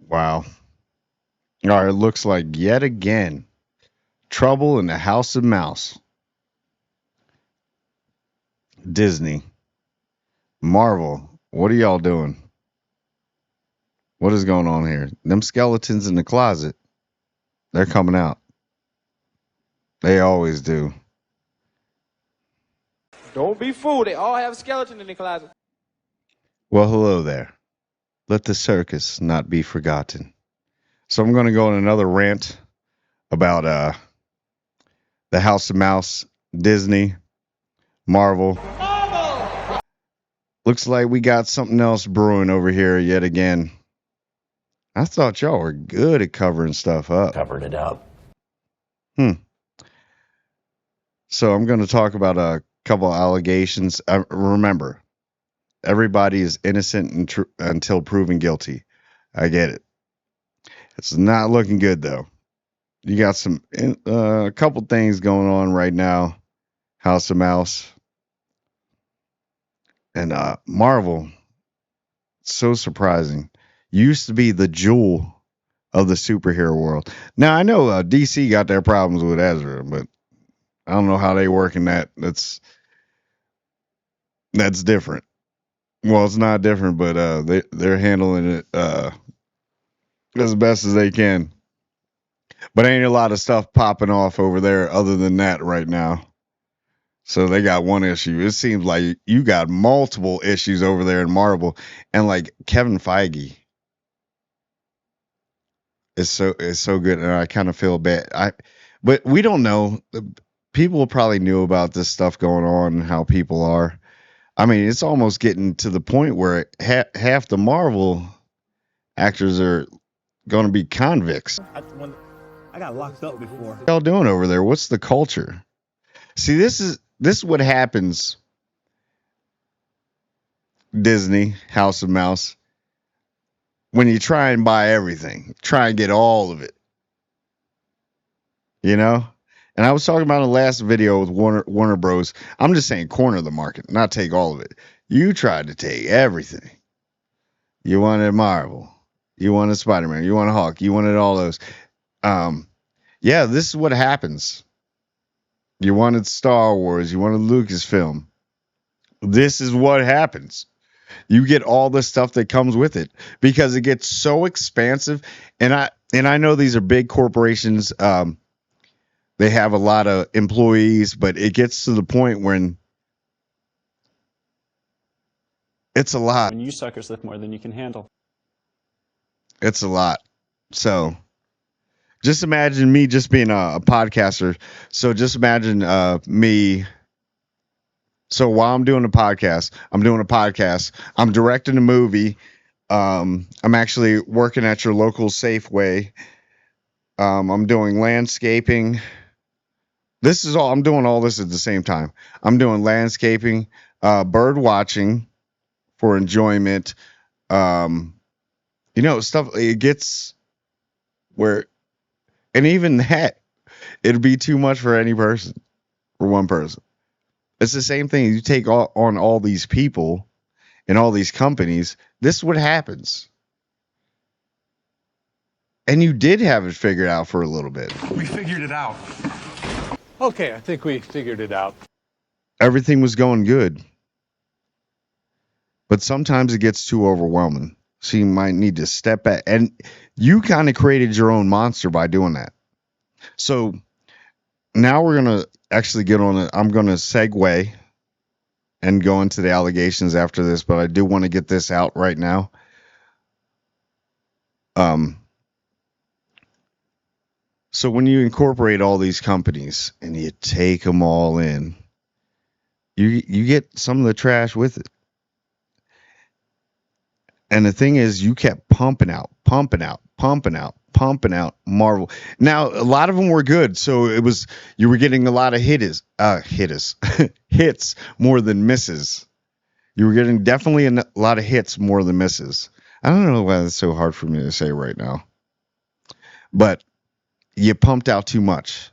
Wow. All right, it looks like yet again trouble in the House of Mouse. Disney, Marvel, what are y'all doing? What is going on here? Them skeletons in the closet, they're coming out. They always do. Don't be fooled. They all have a skeleton in the closet. Well, hello there. Let the circus not be forgotten. So I'm going to go on another rant about the House of Mouse, Disney, Marvel. Looks like we got something else brewing over here yet again. I thought y'all were good at covering stuff up. Covered it up. So I'm going to talk about a couple allegations. Remember, everybody is innocent until proven guilty. I get it. It's not looking good though. You got a couple things going on right now. House of Mouse and Marvel. So surprising. Used to be the jewel of the superhero world. Now I know DC got their problems with Ezra, but I don't know how they work in that. That's different. Well, it's not different, but they're handling it as best as they can. But ain't a lot of stuff popping off over there other than that right now. So they got one issue. It seems like you got multiple issues over there in Marvel, and like Kevin Feige is so good, and I kind of feel bad. But we don't know. People probably knew about this stuff going on and how people are. I mean, it's almost getting to the point where half the Marvel actors are going to be convicts. I got locked up before. What y'all doing over there? What's the culture? See, this is what happens. Disney, House of Mouse. When you try and buy everything, try and get all of it. You know? And I was talking about in the last video with Warner Bros. I'm just saying corner the market, not take all of it. You tried to take everything. You wanted Marvel. You wanted Spider-Man. You wanted Hulk. You wanted all those. Yeah, this is what happens. You wanted Star Wars. You wanted Lucasfilm. This is what happens. You get all the stuff that comes with it because it gets so expansive. And I know these are big corporations. They have a lot of employees, but it gets to the point when it's a lot. When you suckers lift more than you can handle. It's a lot. So just imagine me just being a podcaster. So just imagine me. So while I'm doing a podcast, I'm directing a movie. I'm actually working at your local Safeway. I'm doing landscaping. I'm doing all this at the same time. I'm doing landscaping, bird watching for enjoyment. Stuff, it gets where, and even that, it'd be too much for one person. It's the same thing. You take on all these people and all these companies. This is what happens. And you did have it figured out for a little bit. We figured it out. Okay, I think we figured it out. Everything was going good. But sometimes it gets too overwhelming. So you might need to step back. And you kind of created your own monster by doing that. So now we're going to actually get on it. I'm going to segue and go into the allegations after this. But I do want to get this out right now. So when you incorporate all these companies and you take them all in, you get some of the trash with it. And the thing is, you kept pumping out Marvel. Now, a lot of them were good. So you were getting a lot of hits more than misses. You were getting definitely a lot of hits more than misses. I don't know why that's so hard for me to say right now. But you pumped out too much.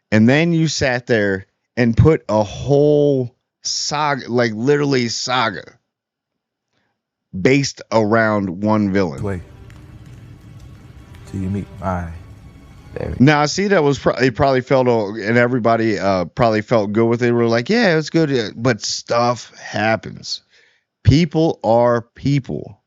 And then you sat there and put a whole saga, like literally saga, based around one villain. Wait, till you meet my baby. Now, I see that was it probably felt, and everybody probably felt good with it. We're like, yeah, it's good. But stuff happens. People are people.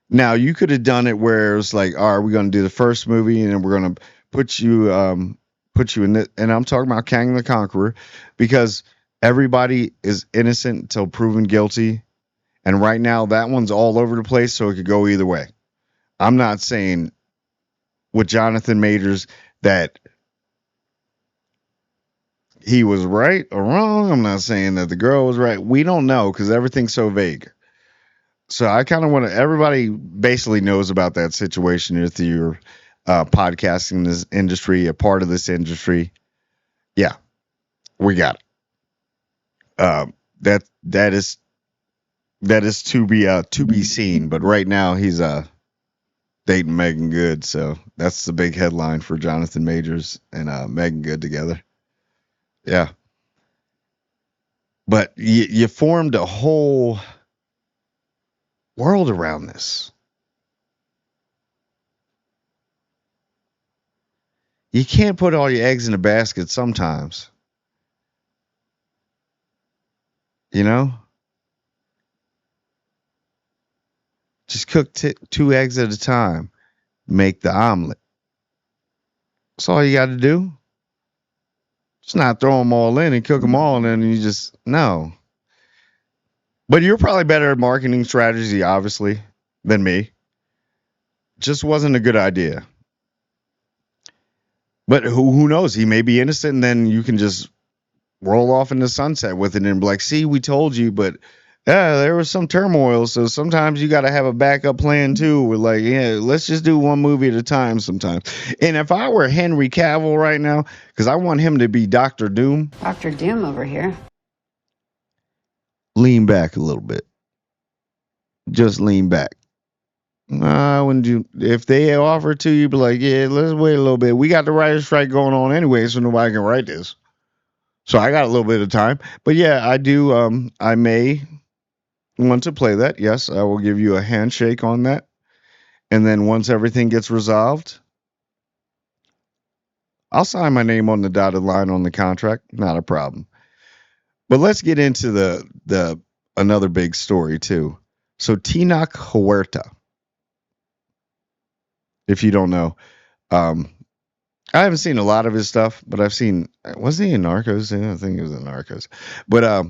Now, you could have done it where it's like, all right, we're going to do the first movie and then we're going to put you in it. And I'm talking about Kang the Conqueror, because everybody is innocent until proven guilty. And right now, that one's all over the place, so it could go either way. I'm not saying with Jonathan Majors that he was right or wrong. I'm not saying that the girl was right. We don't know because everything's so vague. So I kind of want to, everybody basically knows about that situation if you're podcasting this industry, a part of this industry. Yeah, we got it. That is to be seen. But right now he's dating Megan Good, so that's the big headline for Jonathan Majors and Megan Good together. Yeah, but you formed a whole world around this. You can't put all your eggs in a basket sometimes. You know? Just cook 2 eggs at a time. Make the omelet. That's all you got to do. Just not throw them all in and cook them all, and then you just, no. But you're probably better at marketing strategy, obviously, than me. Just wasn't a good idea. But who knows? He may be innocent, and then you can just roll off in the sunset with it and be like, see, we told you, but yeah, there was some turmoil. So sometimes you got to have a backup plan too. We're like, yeah, let's just do one movie at a time sometimes. And if I were Henry Cavill right now, because I want him to be Dr. Doom. Dr. Doom over here. Lean back a little bit. Just lean back. Wouldn't you, if they offer to you, be like, yeah, let's wait a little bit. We got the writer's strike going on anyway, so nobody can write this. So I got a little bit of time. But yeah, I do. I may want to play that. Yes, I will give you a handshake on that. And then once everything gets resolved, I'll sign my name on the dotted line on the contract. Not a problem. But let's get into the another big story too. So Tinoch Huerta, if you don't know, I haven't seen a lot of his stuff, but I've seen, wasn't he in Narcos? Yeah, I think he was in Narcos. But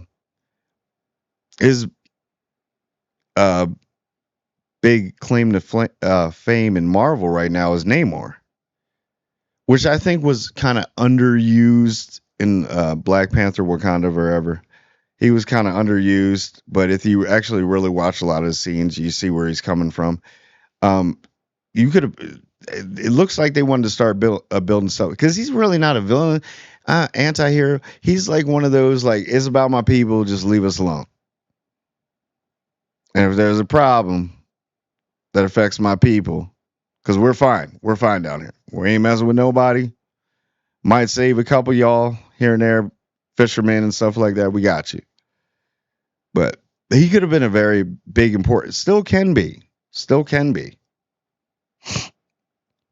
his big claim to fame in Marvel right now is Namor, which I think was kind of underused in Black Panther Wakanda Forever. He was kind of underused, but if you actually really watch a lot of his scenes, you see where he's coming from. You could have. It looks like they wanted to start building stuff because he's really not a villain, anti-hero. He's like one of those, like, it's about my people, just leave us alone. And if there's a problem that affects my people, because we're fine down here. We ain't messing with nobody. Might save a couple y'all here and there, fishermen and stuff like that. We got you. But he could have been a very big, important, still can be.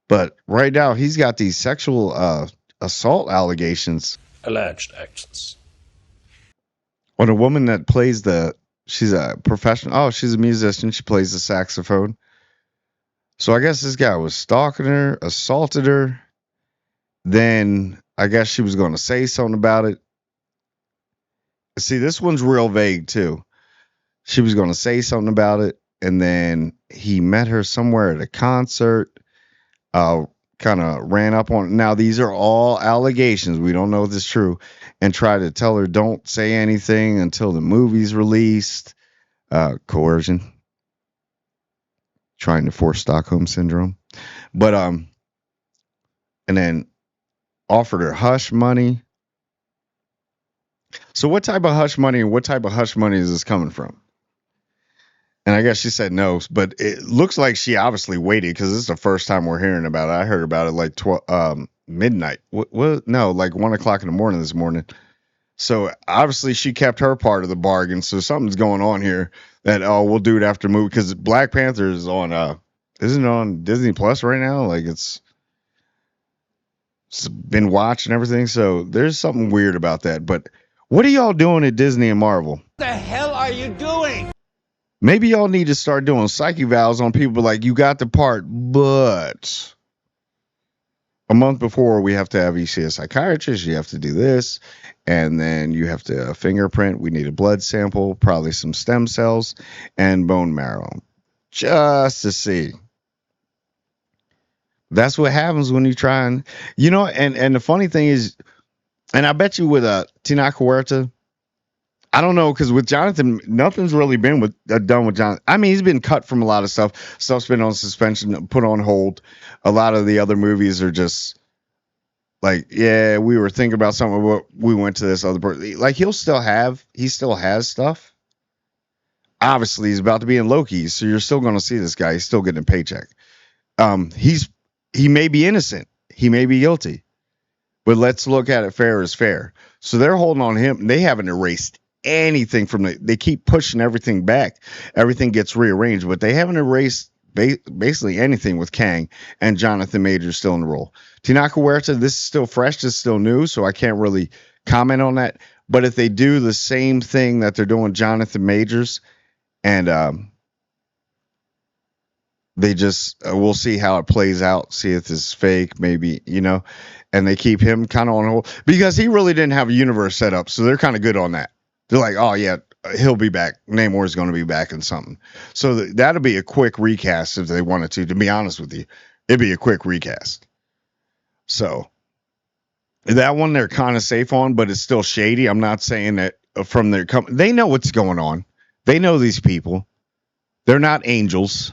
But right now, he's got these sexual assault allegations. Alleged actions. On a woman that plays she's a professional. Oh, she's a musician. She plays the saxophone. So I guess this guy was stalking her, assaulted her. Then I guess she was going to say something about it. See, this one's real vague too. She was going to say something about it. And then he met her somewhere at a concert. Kind of ran up on. Now these are all allegations. We don't know if this is true, and tried to tell her don't say anything until the movie's released. Coercion, trying to force Stockholm syndrome, but and then offered her hush money. So what type of hush money and what type of hush money is this coming from? And I guess she said no, but it looks like she obviously waited because this is the first time we're hearing about it. I heard about it like midnight. No, like 1 o'clock in the morning this morning. So obviously she kept her part of the bargain. So something's going on here that, we'll do it after movie, because Black Panther is on Isn't it on Disney Plus right now? Like it's been watched and everything. So there's something weird about that. But what are y'all doing at Disney and Marvel? What the hell are you doing? Maybe y'all need to start doing psyche valves on people like you got the part, but a month before we have to have you see a psychiatrist, you have to do this, and then you have to fingerprint. We need a blood sample, probably some stem cells, and bone marrow, just to see. That's what happens when you try and and the funny thing is, and I bet you with Tina Huerta, I don't know, because with Jonathan, nothing's really been done with Jonathan. I mean, he's been cut from a lot of stuff. Stuff's been on suspension, put on hold. A lot of the other movies are just like, yeah, we were thinking about something, but we went to this other person. Like he still has stuff. Obviously, he's about to be in Loki, so you're still going to see this guy. He's still getting a paycheck. He may be innocent. He may be guilty. But let's look at it fair as fair. So they're holding on him. They haven't erased anything from they keep pushing everything back. Everything gets rearranged, but they haven't erased basically anything with Kang and Jonathan Majors still in the role. Tinaka Huerta, this is still fresh, this is still new, so I can't really comment on that. But if they do the same thing that they're doing Jonathan Majors, and they just we'll see how it plays out, see if this is fake, maybe, and they keep him kind of on hold because he really didn't have a universe set up, so they're kind of good on that. They're like, oh yeah, he'll be back. Namor's going to be back in something. So that'll be a quick recast if they wanted to be honest with you. It'd be a quick recast. So that one they're kind of safe on, but it's still shady. I'm not saying that from their company. They know what's going on. They know these people. They're not angels.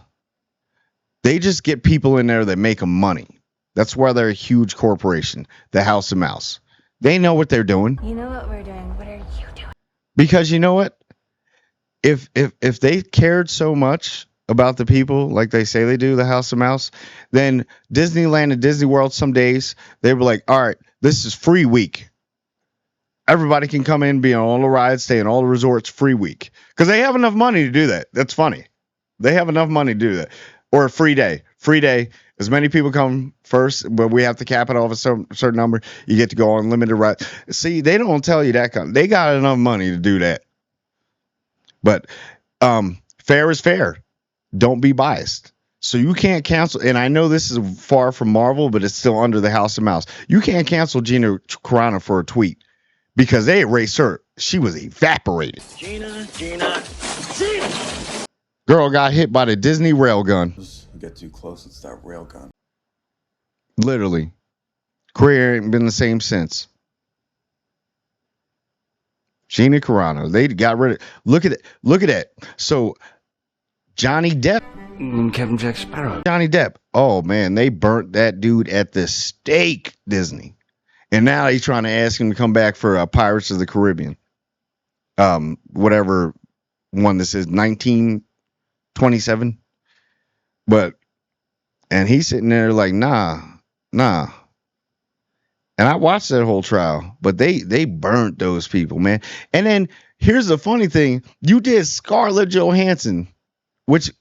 They just get people in there that make them money. That's why they're a huge corporation, the House of Mouse. They know what they're doing. You know what we're doing. What are you doing? Because you know what? If they cared so much about the people like they say they do, the House of Mouse, then Disneyland and Disney World some days, they were like, all right, this is free week. Everybody can come in, be on all the rides, stay in all the resorts, free week. Because they have enough money to do that. That's funny. They have enough money to do that. Or a free day. Free day. As many people come first, but we have to cap it off a certain number. You get to go on limited ride. See, they don't tell you that. They got enough money to do that. But fair is fair. Don't be biased. So you can't cancel. And I know this is far from Marvel, but it's still under the House of Mouse. You can't cancel Gina Carano for a tweet because they erased her. She was evaporated. Gina. Girl got hit by the Disney railgun. Get too close, it's that railgun. Literally. Career ain't been the same since. Gina Carano. They got rid of. Look at it. Look at that. So Johnny Depp. Captain Jack Sparrow. Johnny Depp. Oh man, they burnt that dude at the stake, Disney. And now he's trying to ask him to come back for Pirates of the Caribbean. Whatever one this is, 1927. And he's sitting there like, nah. And I watched that whole trial, but they burnt those people, man. And then here's the funny thing. You did Scarlett Johansson, which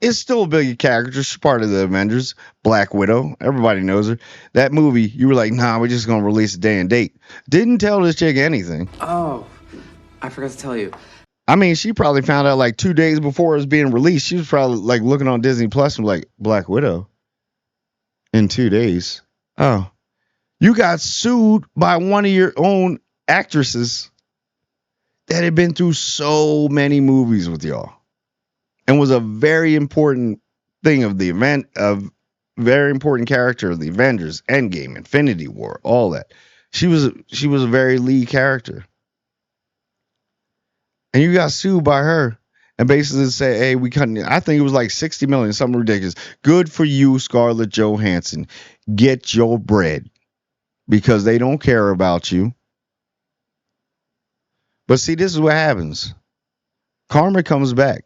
is still a big character. She's part of the Avengers, Black Widow. Everybody knows her. That movie, you were like, nah, we're just going to release a day and date. Didn't tell this chick anything. Oh, I forgot to tell you. I mean, she probably found out like 2 days before it was being released. She was probably like looking on Disney Plus and like, Black Widow in 2 days. Oh, you got sued by one of your own actresses that had been through so many movies with y'all and was a very important thing of the event, of very important character of the Avengers, Endgame, Infinity War, all that. She was a very lead character. And you got sued by her and basically say, hey, we couldn't. I think it was like 60 million, something ridiculous. Good for you, Scarlett Johansson. Get your bread because they don't care about you. But see, this is what happens. Karma comes back.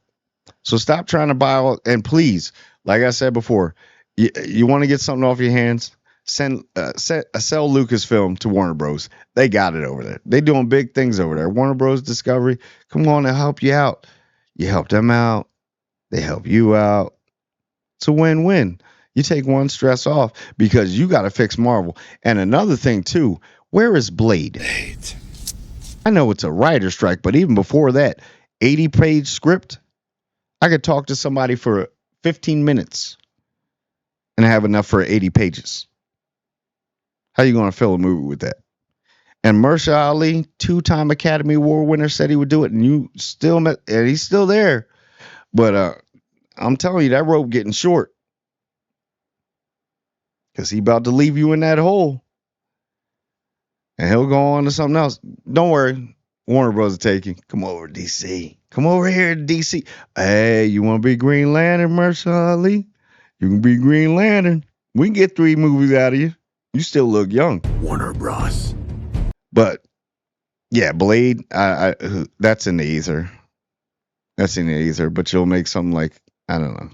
So stop trying to buy all. And please, like I said before, you want to get something off your hands? Sell Lucasfilm to Warner Bros. They got it over there. They doing big things over there. Warner Bros. Discovery, come on, they'll help you out. You help them out. They help you out. It's a win-win. You take one stress off because you got to fix Marvel. And another thing too, where is Blade? I know it's a writer strike, but even before that, 80-page script, I could talk to somebody for 15 minutes and have enough for 80 pages. How you going to fill a movie with that? And Mahershala Ali, 2-time Academy Award winner, said he would do it, and and he's still there. But I'm telling you, that rope getting short. Because he about to leave you in that hole. And he'll go on to something else. Don't worry. Warner Bros. Will take you. Come over, DC. Come over here, DC. Hey, you want to be Green Lantern, Mahershala Ali? You can be Green Lantern. We can get 3 movies out of you. You still look young. Warner Bros. But, yeah, Blade, that's in the ether. That's in the ether. But you'll make something like, I don't know.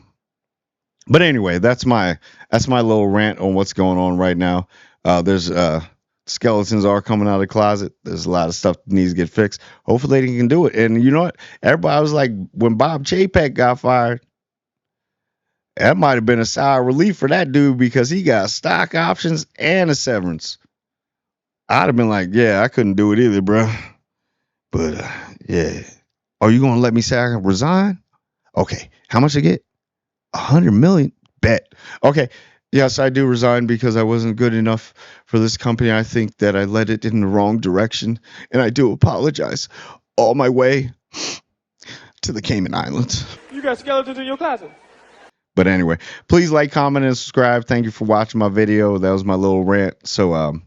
But anyway, that's my little rant on what's going on right now. There's skeletons are coming out of the closet. There's a lot of stuff that needs to get fixed. Hopefully they can do it. And you know what? Everybody was like, when Bob Chapek got fired, that might have been a sour relief for that dude because he got stock options and a severance. I'd have been like, yeah, I couldn't do it either, bro. But yeah, are you gonna let me say I can resign? Okay, how much I get? 100 million. Bet. Okay. Yes, I do resign because I wasn't good enough for this company. I think that I led it in the wrong direction, and I do apologize all my way to the Cayman Islands. You got skeletons in your closet. But anyway, please like, comment, and subscribe. Thank you for watching my video. That was my little rant. So,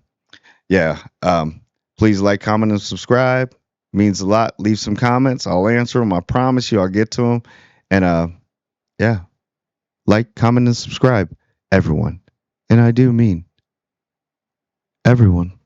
please like, comment, and subscribe. Means a lot. Leave some comments. I'll answer them. I promise you I'll get to them. And, like, comment, and subscribe, everyone. And I do mean everyone.